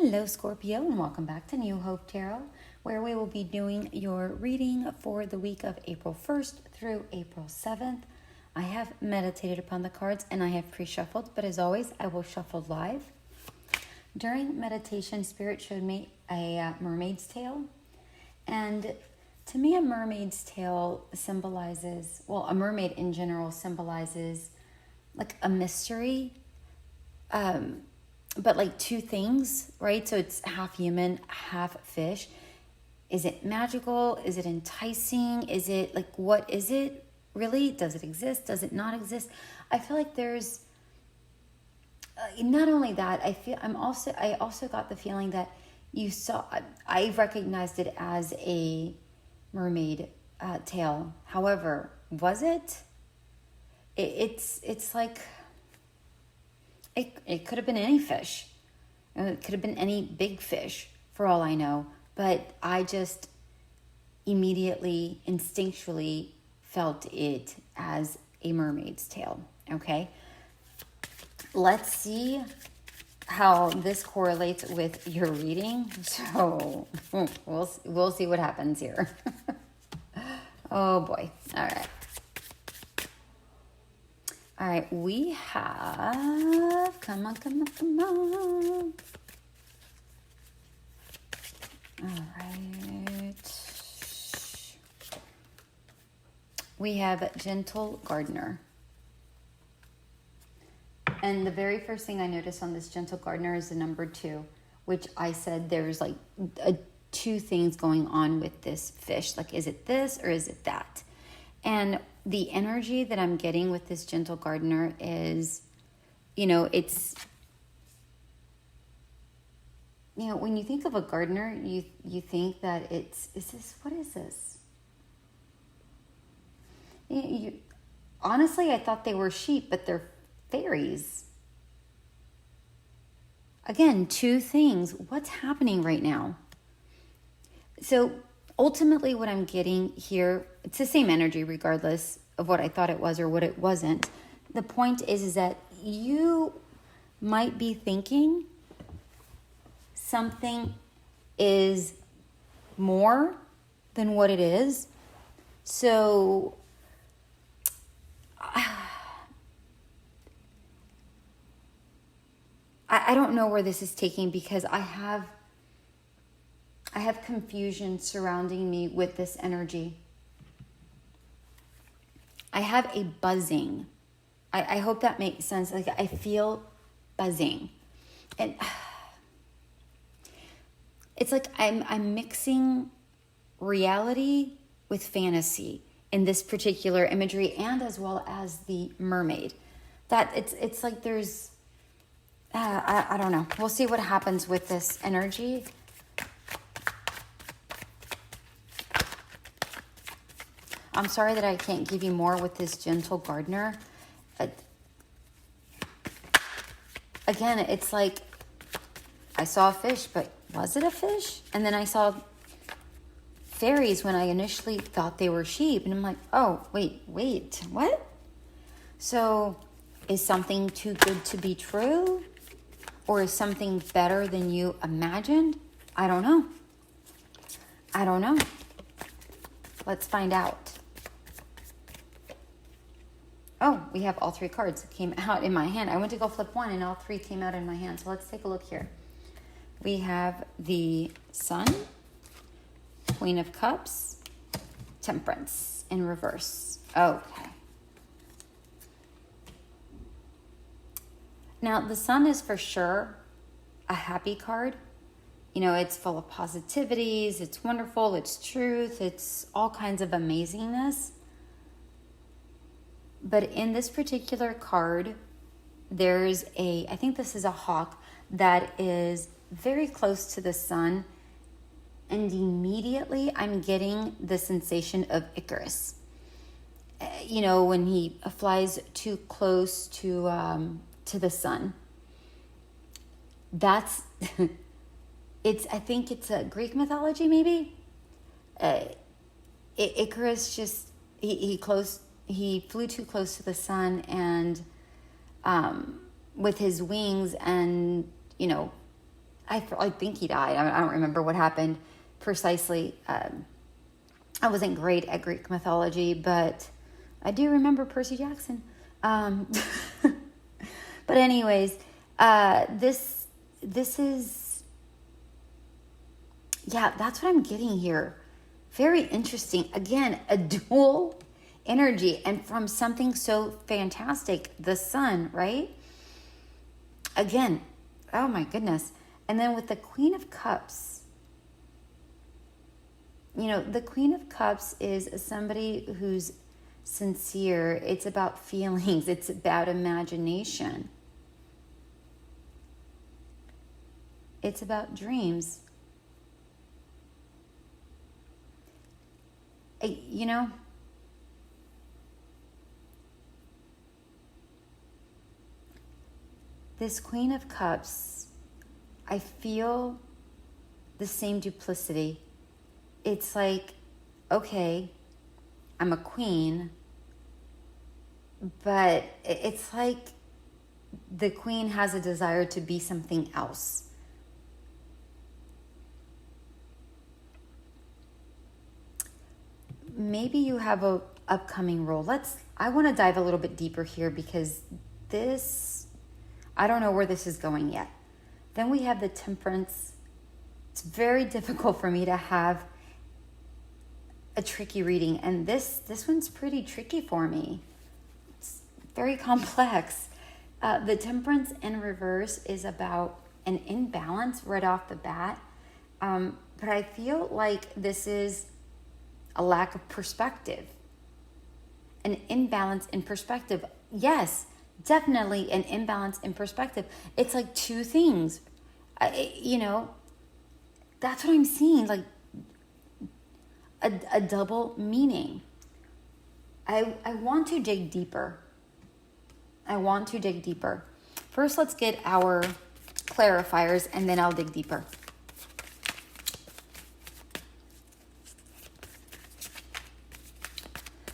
Hello, Scorpio, and welcome back to New Hope Tarot, where we will be doing your reading for the week of April 1st through April 7th. I have meditated upon the cards and I have pre-shuffled, but as always, I will shuffle live. During meditation, Spirit showed me a mermaid's tail, and to me, a mermaid's tail symbolizes, well, a mermaid in general symbolizes like a mystery, but like two things, right? So it's half human, half fish. Is it magical? Is it enticing? Is it like, what is it really? Does it exist? Does it not exist? I feel like there's not only that, I also got the feeling that I recognized it as a mermaid tail. However, was it? It's like, it could have been any fish. It could have been any big fish for all I know. But I just immediately, instinctually felt it as a mermaid's tail. Okay? Let's see how this correlates with your reading. So we'll see what happens here. Oh boy. All right. All right, we have, come on. All right. We have Gentle Gardener. And the very first thing I noticed on this Gentle Gardener is the number 2, which I said there's like two things going on with this fish. Like, is it this or is it that? And the energy that I'm getting with this Gentle Gardener is, it's, when you think of a gardener, you think that what is this? Honestly, I thought they were sheep, but they're fairies. Again, two things. What's happening right now? So ultimately what I'm getting here, it's the same energy regardless of what I thought it was or what it wasn't. The point is that you might be thinking something is more than what it is. So I don't know where this is taking, because I have confusion surrounding me with this energy. I have a buzzing. I hope that makes sense. Like, I feel buzzing. And it's like I'm mixing reality with fantasy in this particular imagery, and as well as the mermaid. That it's like there's, I don't know. We'll see what happens with this energy. I'm sorry that I can't give you more with this Gentle Gardener. Again, it's like I saw a fish, but was it a fish? And then I saw fairies when I initially thought they were sheep. And I'm like, oh, wait, what? So is something too good to be true? Or is something better than you imagined? I don't know. Let's find out. Oh, we have all 3 cards that came out in my hand. I went to go flip one and all 3 came out in my hand. So let's take a look here. We have the Sun, Queen of Cups, Temperance in reverse. Okay. Now, the Sun is for sure a happy card. It's full of positivities. It's wonderful. It's truth. It's all kinds of amazingness. But in this particular card, there's I think this is a hawk that is very close to the sun. And immediately I'm getting the sensation of Icarus. When he flies too close to the sun. That's, I think it's a Greek mythology maybe. Icarus just, he flew too close to the sun, and with his wings, and I think he died. I don't remember what happened precisely. I wasn't great at Greek mythology, but I do remember Percy Jackson. But anyways, this is, yeah, that's what I'm getting here. Very interesting. Again, a dual energy, and from something so fantastic, the sun, right? Again, oh my goodness. And then with the Queen of Cups, the Queen of Cups is somebody who's sincere. It's about feelings. It's about imagination. It's about dreams. This Queen of Cups, I feel the same duplicity. It's like, okay, I'm a queen, but it's like the queen has a desire to be something else. Maybe you have a upcoming role. I want to dive a little bit deeper here because I don't know where this is going yet. Then we have the Temperance. It's very difficult for me to have a tricky reading, and this one's pretty tricky for me. It's very complex. The Temperance in reverse is about an imbalance right off the bat, but I feel like this is a lack of perspective, an imbalance in perspective. Yes, definitely an imbalance in perspective. It's like two things, that's what I'm seeing, like a double meaning. I want to dig deeper. First, let's get our clarifiers, and then I'll dig deeper.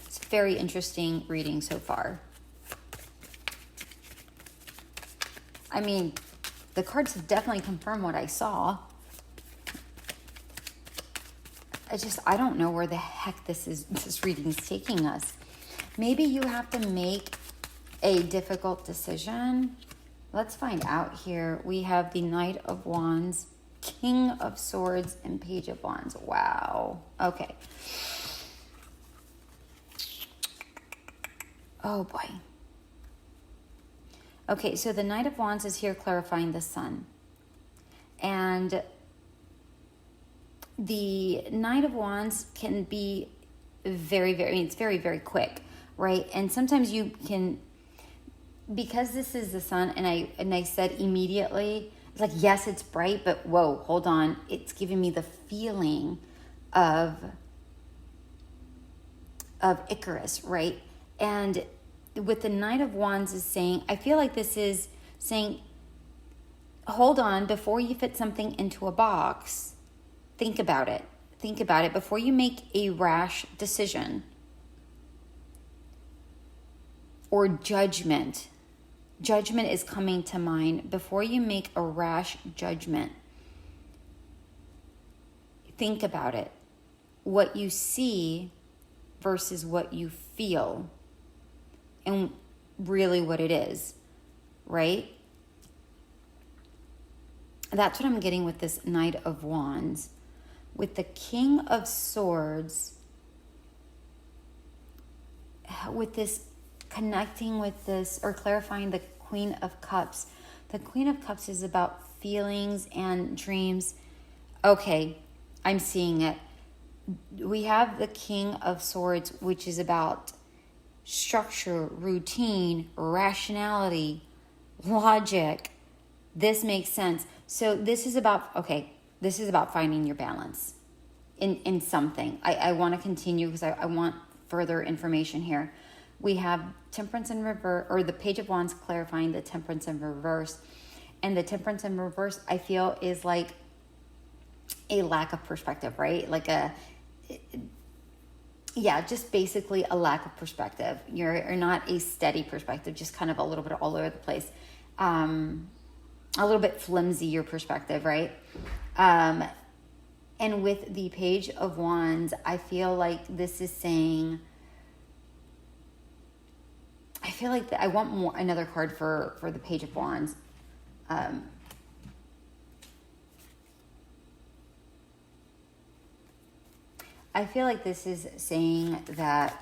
It's a very interesting reading so far. I mean, the cards have definitely confirmed what I saw. I don't know where the heck this reading is taking us. Maybe you have to make a difficult decision. Let's find out here. We have the Knight of Wands, King of Swords, and Page of Wands. Wow. Okay. Oh boy. Okay, so the Knight of Wands is here clarifying the sun. And the Knight of Wands can be it's very, very quick, right? And sometimes you can, because this is the sun, and I said immediately, it's like, yes, it's bright, but whoa, hold on. It's giving me the feeling of Icarus, right? And with the Knight of Wands is saying, I feel like this is saying, hold on, before you fit something into a box, think about it. Think about it before you make a rash decision or judgment. Judgment is coming to mind. Before you make a rash judgment, think about it. What you see versus what you feel, and really what it is, right? That's what I'm getting with this Knight of Wands. With the King of Swords, with this connecting with this, or clarifying the Queen of Cups. The Queen of Cups is about feelings and dreams. Okay, I'm seeing it. We have the King of Swords, which is about structure, routine, rationality, logic. This makes sense. So this is about finding your balance in something. I want to continue because I want further information here. We have Temperance in reverse, or the Page of Wands clarifying the Temperance in reverse. And the Temperance in reverse, I feel, is like a lack of perspective, right? Just basically a lack of perspective. You're not a steady perspective, just kind of a little bit all over the place. a little bit flimsy, your perspective, right? And with the Page of Wands, I feel like this is saying, I feel like I want another card for the Page of Wands. I feel like this is saying that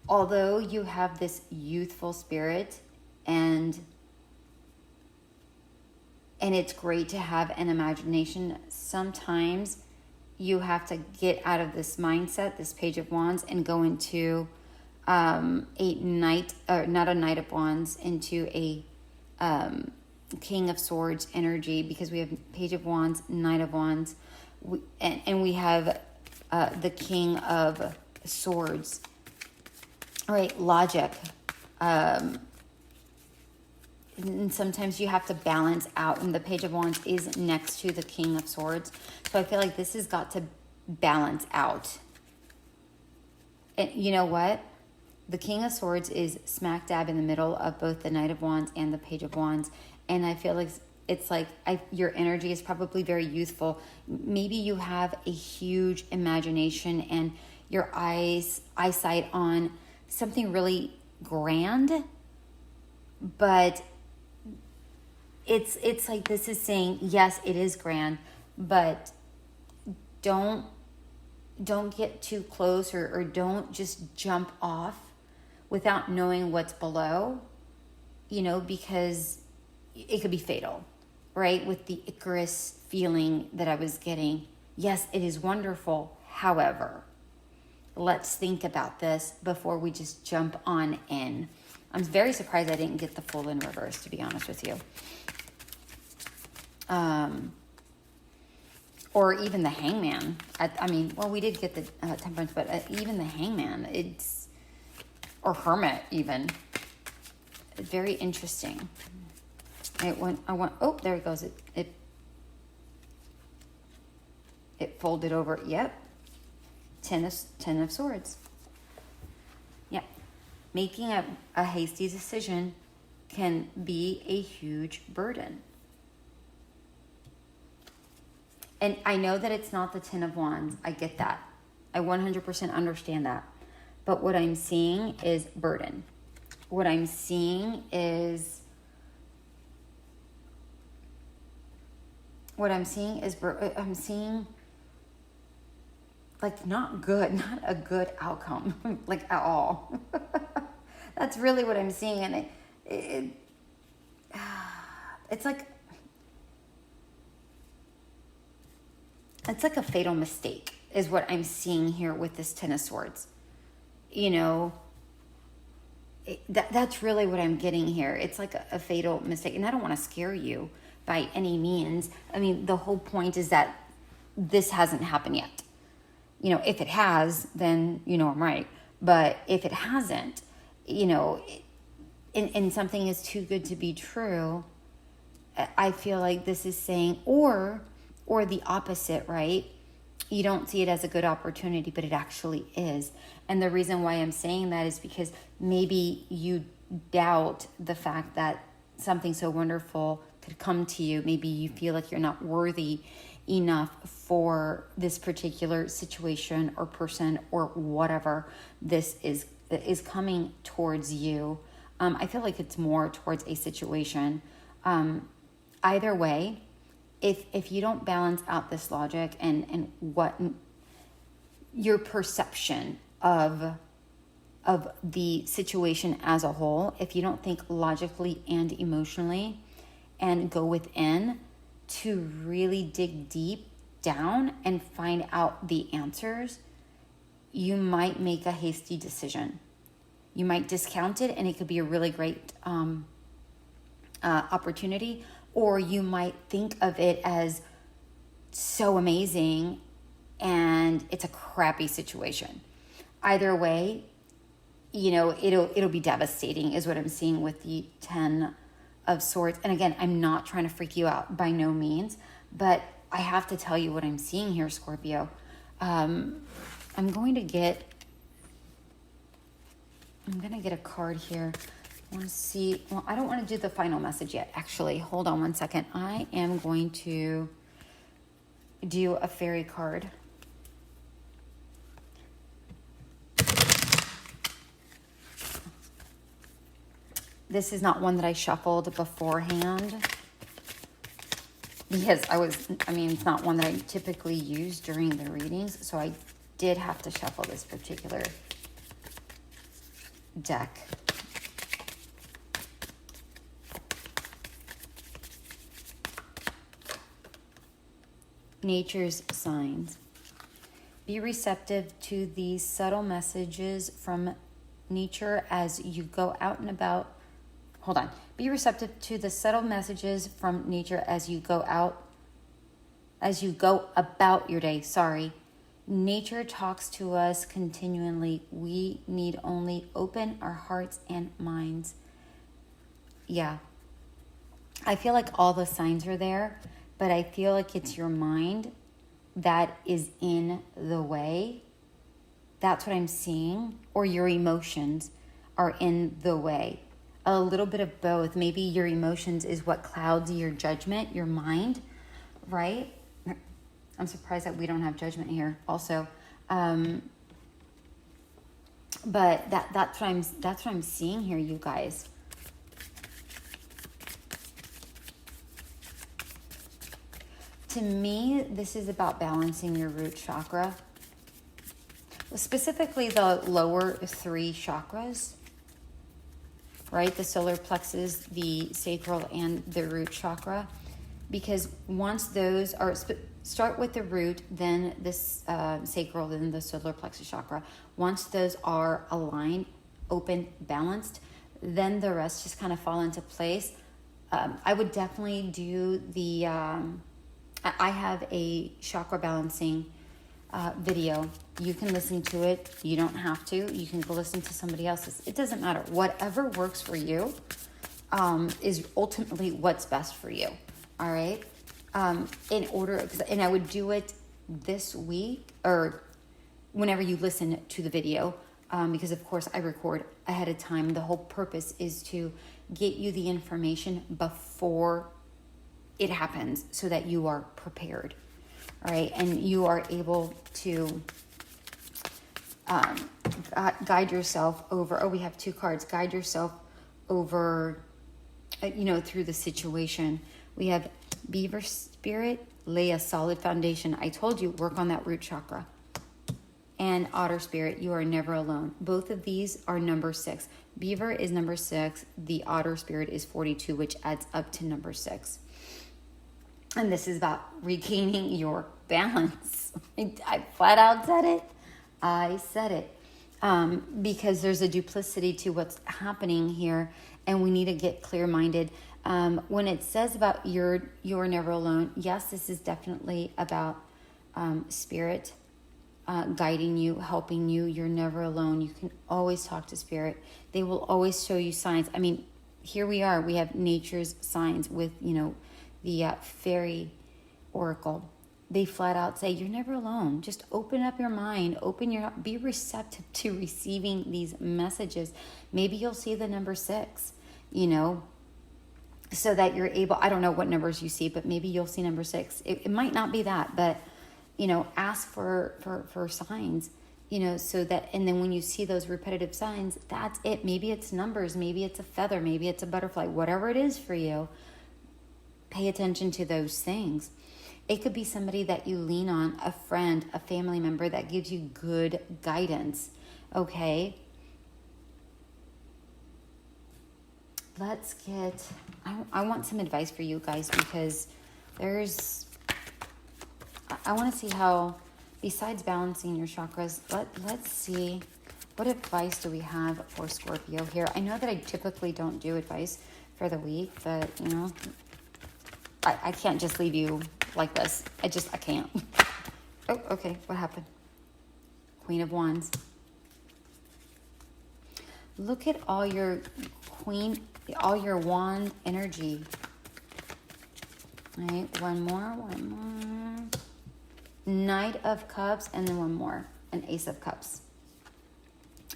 although you have this youthful spirit and it's great to have an imagination, sometimes you have to get out of this mindset, this Page of Wands, and go into not a Knight of Wands, into a King of Swords energy, because we have Page of Wands, Knight of Wands, and we have the King of Swords. All right, logic. And sometimes you have to balance out, and the Page of Wands is next to the King of Swords. So I feel like this has got to balance out. And you know what? The King of Swords is smack dab in the middle of both the Knight of Wands and the Page of Wands. And I feel like it's like your energy is probably very youthful. Maybe you have a huge imagination and your eyesight on something really grand, but it's like this is saying, yes, it is grand, but don't get too close, or don't just jump off without knowing what's below, because it could be fatal, right? With the Icarus feeling that I was getting. Yes, it is wonderful. However, let's think about this before we just jump on in. I'm very surprised I didn't get the Fool in reverse, to be honest with you. Or even the Hangman. We did get the Temperance, but even the Hangman, or Hermit even. Very interesting. Oh, there it goes. It folded over. Yep. Ten of Swords. Yep. Making a hasty decision can be a huge burden. And I know that it's not the Ten of Wands. I get that. I 100% understand that. But what I'm seeing is burden. What I'm seeing is... I'm seeing like not a good outcome, like at all. That's really what I'm seeing. And it's like a fatal mistake is what I'm seeing here with this Ten of Swords. That's really what I'm getting here. It's like a fatal mistake. And I don't want to scare you by any means. The whole point is that this hasn't happened yet. If it has, then I'm right. But if it hasn't, and something is too good to be true, I feel like this is saying, or the opposite, right? You don't see it as a good opportunity, but it actually is. And the reason why I'm saying that is because maybe you doubt the fact that something so wonderful could come to you. Maybe you feel like you're not worthy enough for this particular situation or person or whatever this is coming towards you. I feel like it's more towards a situation. Either way, if you don't balance out this logic and what your perception of the situation as a whole, if you don't think logically and emotionally and go within to really dig deep down and find out the answers, you might make a hasty decision. You might discount it, and it could be a really great opportunity, or you might think of it as so amazing and it's a crappy situation. Either way, it'll be devastating is what I'm seeing with the Ten of Swords. And again, I'm not trying to freak you out by no means, but I have to tell you what I'm seeing here, Scorpio. I'm going to get I'm going to get a card here. I want to see. Well, I don't want to do the final message yet, actually. Hold on one second. I am going to do a fairy card. This is not one that I shuffled beforehand because it's not one that I typically use during the readings. So I did have to shuffle this particular deck. Nature's signs. Be receptive to these subtle messages from nature as you go out and about. Hold on. Be receptive to the subtle messages from nature as you go about your day. Sorry. Nature talks to us continually. We need only open our hearts and minds. Yeah. I feel like all the signs are there, but I feel like it's your mind that is in the way. That's what I'm seeing. Or your emotions are in the way. A little bit of both. Maybe your emotions is what clouds your judgment, your mind, right? I'm surprised that we don't have judgment here also. But that's what I'm seeing here, you guys. To me, this is about balancing your root chakra. Specifically the lower 3 chakras. Right? The solar plexus, the sacral, and the root chakra. Because once those are, start with the root, then this sacral, then the solar plexus chakra. Once those are aligned, open, balanced, then the rest just kind of fall into place. I would definitely do the, I have a chakra balancing video. You can listen to it. You don't have to. You can go listen to somebody else's. It doesn't matter. Whatever works for you is ultimately what's best for you. All right. And I would do it this week or whenever you listen to the video, because of course I record ahead of time. The whole purpose is to get you the information before it happens so that you are prepared. All right, and you are able to guide yourself over. Oh, we have 2 cards. Guide yourself over, through the situation. We have Beaver Spirit, lay a solid foundation. I told you, work on that root chakra. And Otter Spirit, you are never alone. Both of these are number 6. Beaver is number 6. The Otter Spirit is 42, which adds up to number 6. And this is about regaining your balance. I flat out said it. I said it. Because there's a duplicity to what's happening here. And we need to get clear-minded. When it says about you're never alone, yes, this is definitely about spirit guiding you, helping you. You're never alone. You can always talk to spirit. They will always show you signs. I mean, here we are. We have nature's signs with, the fairy oracle. They flat out say, you're never alone. Just open up your mind, be receptive to receiving these messages. Maybe you'll see the number 6, so that you're able, I don't know what numbers you see, but maybe you'll see number 6. It might not be that, but, ask for signs, so that, and then when you see those repetitive signs, that's it. Maybe it's numbers, maybe it's a feather, maybe it's a butterfly, whatever it is for you. Pay attention to those things. It could be somebody that you lean on, a friend, a family member that gives you good guidance, okay? Let's get, I want some advice for you guys because I want to see how, besides balancing your chakras, let's see, what advice do we have for Scorpio here? I know that I typically don't do advice for the week, but, I can't just leave you like this. I can't. Oh, okay. What happened? Queen of Wands. Look at all your wand energy. All right. One more. Knight of Cups, and then one more. An Ace of Cups.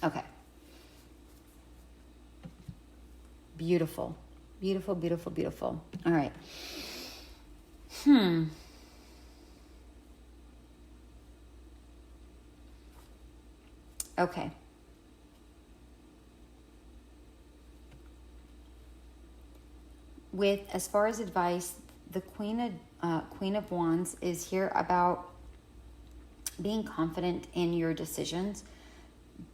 Okay. Beautiful. Beautiful, beautiful, beautiful. All right. Okay. With as far as advice, the Queen of Wands is here about being confident in your decisions.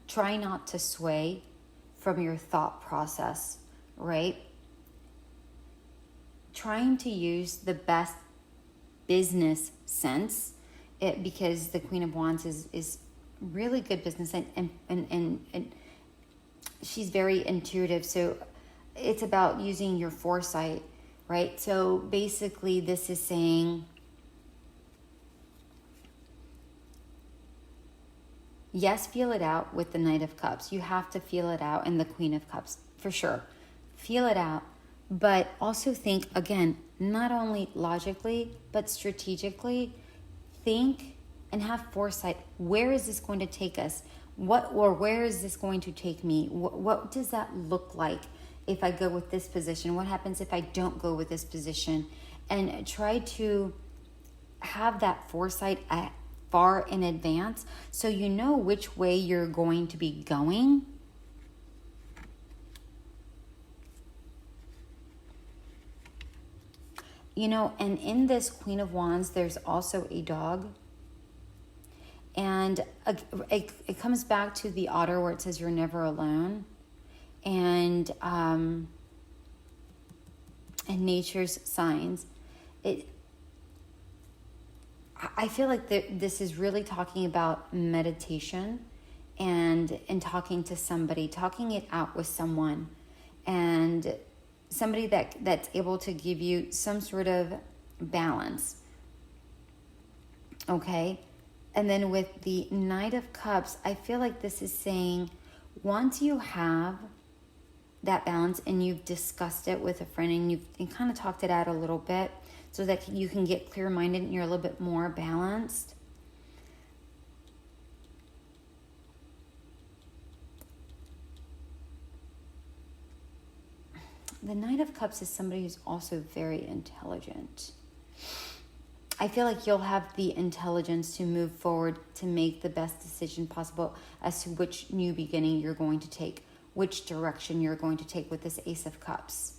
Try not to sway from your thought process, right? Trying to use the best business sense, because the Queen of Wands is really good business, and she's very intuitive. So it's about using your foresight, right? So basically this is saying, yes, feel it out with the Knight of Cups. You have to feel it out, and the Queen of Cups, for sure. Feel it out, but also think, again, not only logically, but strategically. Think and have foresight. Where is this going to take us? Where is this going to take me? What does that look like if I go with this position? What happens if I don't go with this position? And try to have that foresight far in advance so you know which way you're going to be going. You know, and in this Queen of Wands, there's also a dog. And it comes back to the otter where it says you're never alone. And nature's signs. I feel like this is really talking about meditation and talking to somebody, talking it out with someone, and somebody that's able to give you some sort of balance. Okay? And then with the Knight of Cups, I feel like this is saying once you have that balance and you've discussed it with a friend and you've kind of talked it out a little bit so that you can get clear-minded and you're a little bit more balanced, the Knight of Cups is somebody who's also very intelligent. I feel like you'll have the intelligence to move forward to make the best decision possible as to which new beginning you're going to take, which direction you're going to take with this Ace of Cups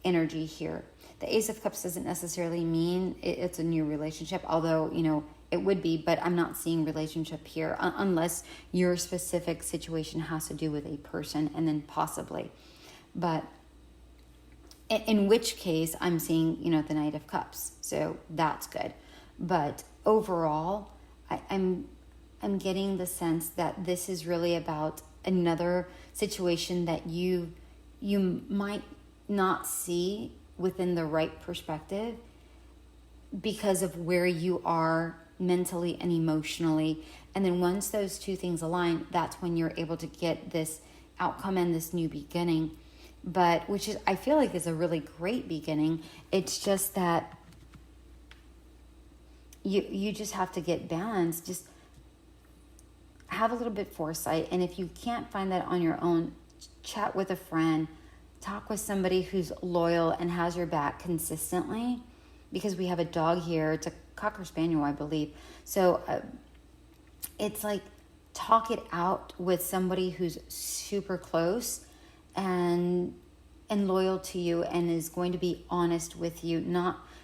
energy here. The Ace of Cups doesn't necessarily mean it's a new relationship, although, you know, it would be, but I'm not seeing relationship here unless your specific situation has to do with a person, and then possibly. But in which case I'm seeing, you know, the Knight of Cups. So that's good. But overall, I'm getting the sense that this is really about another situation that you might not see within the right perspective because of where you are mentally and emotionally. And then once those two things align, that's when you're able to get this outcome and this new beginning. But which is, I feel like, is a really great beginning. It's just that you just have to get balanced. Just have a little bit foresight. And if you can't find that on your own, chat with a friend, talk with somebody who's loyal and has your back consistently, because we have a dog here. It's a Cocker Spaniel, I believe. So it's like, talk it out with somebody who's super close and loyal to you and is going to be honest with you.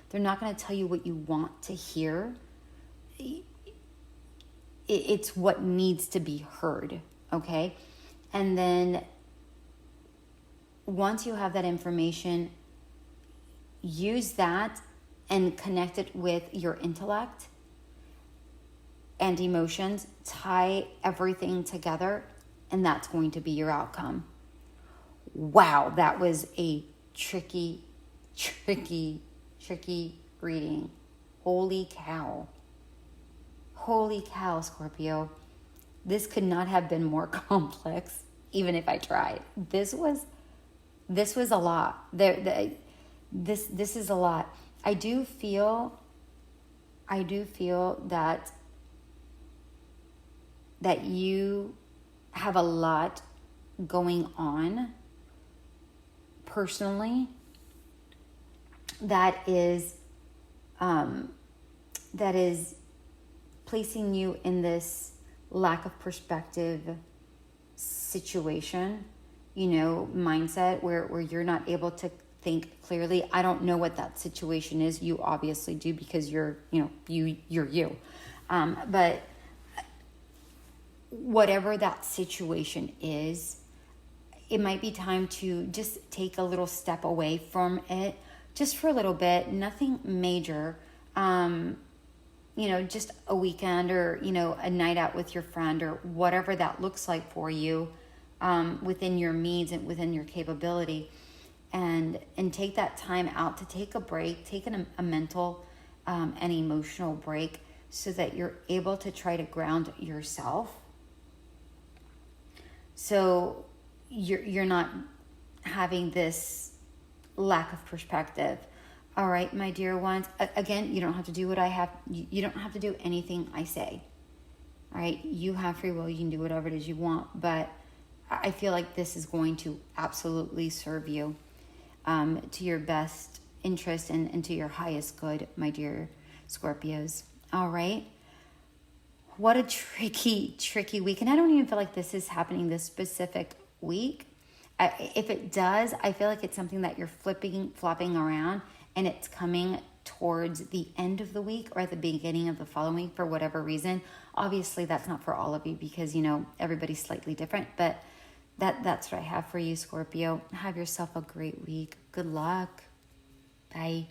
They're not going to tell you what you want to hear. It's what needs to be heard, okay? And then once you have that information, use that and connect it with your intellect and emotions. Tie everything together, and that's going to be your outcome. Wow, that was a tricky reading. Holy cow. Holy cow, Scorpio. This could not have been more complex, even if I tried. This was a lot. This is a lot. I do feel that you have a lot going on personally that is placing you in this lack of perspective situation, mindset where you're not able to think clearly. I don't know what that situation is. You obviously do, because you're you. But whatever that situation is, it might be time to just take a little step away from it, just for a little bit. Nothing major. Just a weekend, or, a night out with your friend, or whatever that looks like for you, within your means and within your capability, and take that time out to take a break, take a mental and emotional break, so that you're able to try to ground yourself. So you're not having this lack of perspective. All right, my dear ones. Again, you don't have to do what I have. You don't have to do anything I say. All right, you have free will. You can do whatever it is you want. But I feel like this is going to absolutely serve you to your best interest and to your highest good, my dear Scorpios. All right. What a tricky week. And I don't even feel like this is happening this specific week. If it does, I feel like it's something that you're flopping around, and it's coming towards the end of the week or at the beginning of the following week for whatever reason. Obviously, that's not for all of you, because, everybody's slightly different. But that's what I have for you, Scorpio. Have yourself a great week. Good luck. Bye.